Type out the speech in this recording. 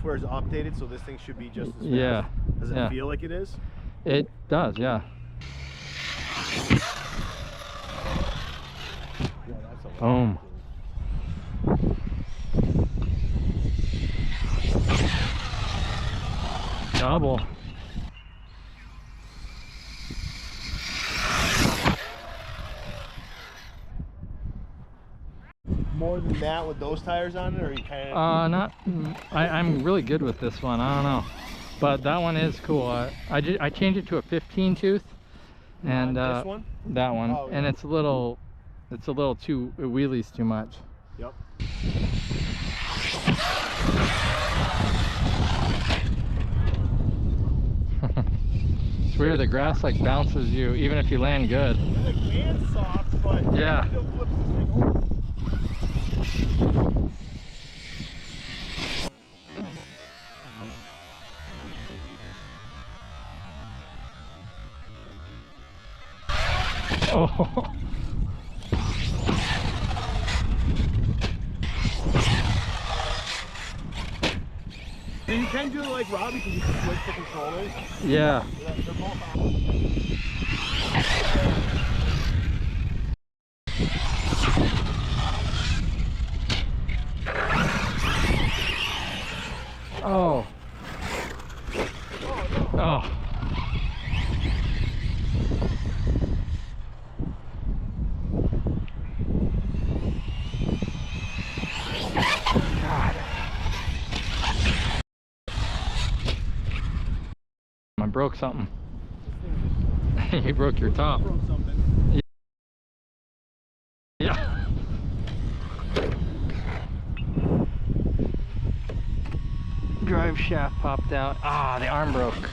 software is updated, so this thing should be just as fast. Yeah. Does it feel like it is? It does, yeah. Yeah, that's a lot. Boom. Double. More than that with those tires on it, or you kind of? I'm really good with this one. I don't know, but that one is cool. I changed it to a 15 tooth, and this one? that one, oh, yeah. and it's a little too, it wheelies too much. Yep. It's weird, the grass like bounces you even if you land good. The band's soft, but yeah. it still flips this thing over. Oh. So you can do it like Robbie, because you can switch the controllers. Yeah. They're both on. Oh. Oh. God. I broke something. You broke your top. Broke something. Yeah. Drive shaft popped out. Ah, the arm broke.